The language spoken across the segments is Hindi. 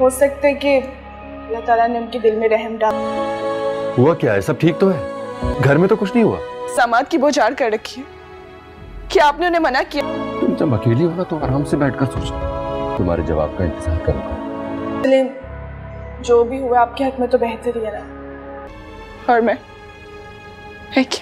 हो सकता है कि अल्लाह ताला ने उनके दिल में रहम डाला। हुआ क्या है? सब ठीक तो है? घर में तो कुछ नहीं हुआ? समाद की बोझार कर रखी है। क्या आपने उन्हें मना किया? तुम जब अकेली होगा तो आराम से बैठकर सोचो। तुम्हारे जवाब का इंतजार करूंगा। चलिए, जो भी हुआ आपके हक में तो बेहतर ही है ना। और मैं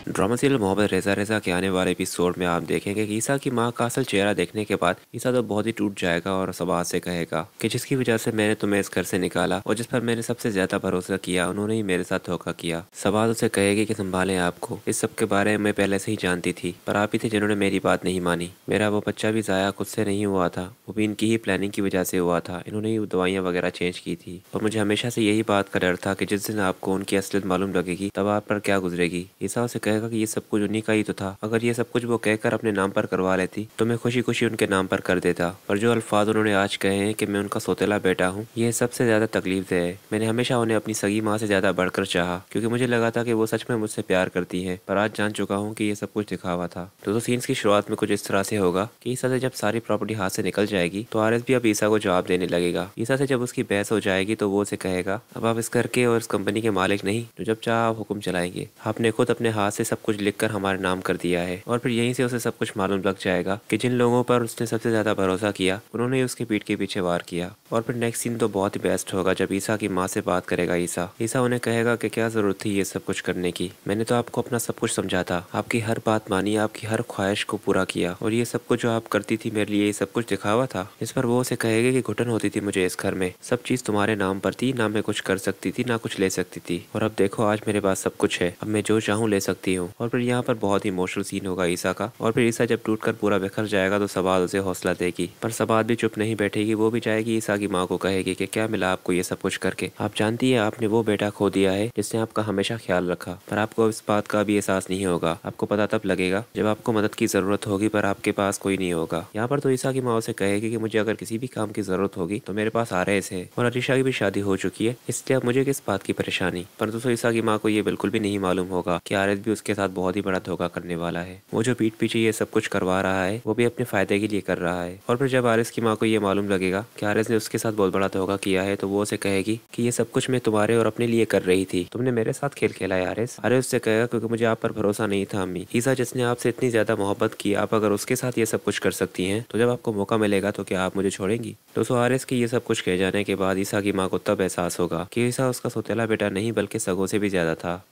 ड्रामा सीरियल मोहब्बत रेजा रेजा के आने वाले एपिसोड में आप देखेंगे कि ईसा की माँ का असल चेहरा देखने के बाद ईसा तो बहुत ही टूट जाएगा और सबाज से कहेगा कि जिसकी वजह से मैंने तुम्हें इस घर से निकाला और जिस पर मैंने सबसे ज्यादा भरोसा किया उन्होंने ही मेरे साथ धोखा किया। सबाज उसे कहेगी कि संभालें आपको, इस सब के बारे में पहले से ही जानती थी पर आप ही थे जिन्होंने मेरी बात नहीं मानी। मेरा वो बच्चा भी जाया खुद से नहीं हुआ था, वो भी इनकी ही प्लानिंग की वजह से हुआ था। इन्होंने ही दवाइयाँ वगैरह चेंज की थी और मुझे हमेशा से यही बात का डर था कि जिस दिन आपको उनकी असलियत मालूम लगेगी तब आप पर क्या गुजरेगी। ईसा उसे कहेगा कि ये सब कुछ उन्हीं का ही तो था, अगर ये सब कुछ वो कहकर अपने नाम पर करवा लेती तो मैं खुशी खुशी उनके नाम पर कर देता। पर जो अल्फाज उन्होंने आज कहे हैं कि मैं उनका सौतेला बेटा हूँ, ये सबसे ज्यादा तकलीफ दे है। मैंने हमेशा उन्हें अपनी सगी माँ से ज्यादा बढ़कर चाहा क्योंकि मुझे लगा था कि वो सच में मुझसे प्यार करती है, पर आज जान चुका हूँ कि ये सब कुछ दिखावा था। तो सीन्स की शुरुआत में कुछ इस तरह से होगा कि ईसा से जब सारी प्रॉपर्टी हाथ से निकल जाएगी तो आरएस भी अब ईसा को जवाब देने लगेगा। ईसा से जब उसकी बहस हो जाएगी तो वो उसे कहेगा अब आप इस घर के और इस कंपनी के मालिक नहीं, तो जब चाह आप हुक्म चलाएंगे। आपने खुद अपने हाथ से सब कुछ लिखकर हमारे नाम कर दिया है। और फिर यहीं से उसे सब कुछ मालूम लग जाएगा कि जिन लोगों पर उसने सबसे ज्यादा भरोसा किया उन्होंने ही उसके पीठ के पीछे वार किया। और फिर नेक्स्ट सीन तो बहुत ही बेस्ट होगा जब ईसा की माँ से बात करेगा ईसा उन्हें कहेगा कि क्या जरूरत थी ये सब कुछ करने की, मैंने तो आपको अपना सब कुछ समझा था, आपकी हर बात मानी, आपकी हर ख्वाहिश को पूरा किया और ये सब कुछ जो आप करती थी मेरे लिए ये सब कुछ दिखावा था। इस पर वो उसे कहेगी कि घुटन होती थी मुझे इस घर में, सब चीज तुम्हारे नाम पर थी, ना मैं कुछ कर सकती थी ना कुछ ले सकती थी, और अब देखो आज मेरे पास सब कुछ है, अब मैं जो चाहूँ ले सकती हूँ। और फिर यहाँ पर बहुत ही इमोशनल सीन होगा ईसा का। और फिर ईसा जब टूटकर पूरा बिखर जाएगा तो सबाद उसे हौसला देगी, पर सबाद भी चुप नहीं बैठेगी, वो भी जाएगी ईसा की माँ को कहेगी कि क्या मिला आपको ये सब कुछ करके, आप जानती है आपने वो बेटा खो दिया है जिसने आपका हमेशा ख्याल रखा, पर आपको इस बात का भी एहसास नहीं होगा, आपको पता तब लगेगा जब आपको मदद की जरूरत होगी पर आपके पास कोई नहीं होगा। यहाँ पर तो ईसा की माँ उसे कहेगी कि मुझे अगर किसी भी काम की जरूरत होगी तो मेरे पास आरएस है और अरीशा की भी शादी हो चुकी है, इसलिए अब मुझे किस बात की परेशानी। पर दोस्तों ईसा की माँ को ये बिल्कुल भी नहीं मालूम होगा कि आरएस भी उसके साथ बहुत ही बड़ा धोखा करने वाला है। वो जो पीठ पीछे ये सब कुछ करवा रहा है वो भी अपने फायदे के लिए कर रहा है। और फिर जब आरएस की माँ को ये मालूम लगेगा कि आरएस ने उसके साथ बहुत बड़ा धोखा किया है तो वो उसे कहेगी कि ये सब कुछ मैं तुम्हारे और अपने लिए कर रही थी, तुमने मेरे साथ खेल खेला है आरएस। आरएस उससे कहेगा क्योंकि मुझे आप पर भरोसा नहीं था अम्मी, ईसा जिसने आपसे इतनी ज्यादा मोहब्बत की, आप अगर उसके साथ ये सब कुछ कर सकती हैं तो जब आपको मौका मिलेगा तो क्या आप मुझे छोड़ेंगी। दोस्तों आरएस की ये सब कुछ कह जाने के बाद ईसा की माँ को तब एहसास होगा कि ईसा उसका सौतेला बेटा नहीं बल्कि सगों से भी ज्यादा था।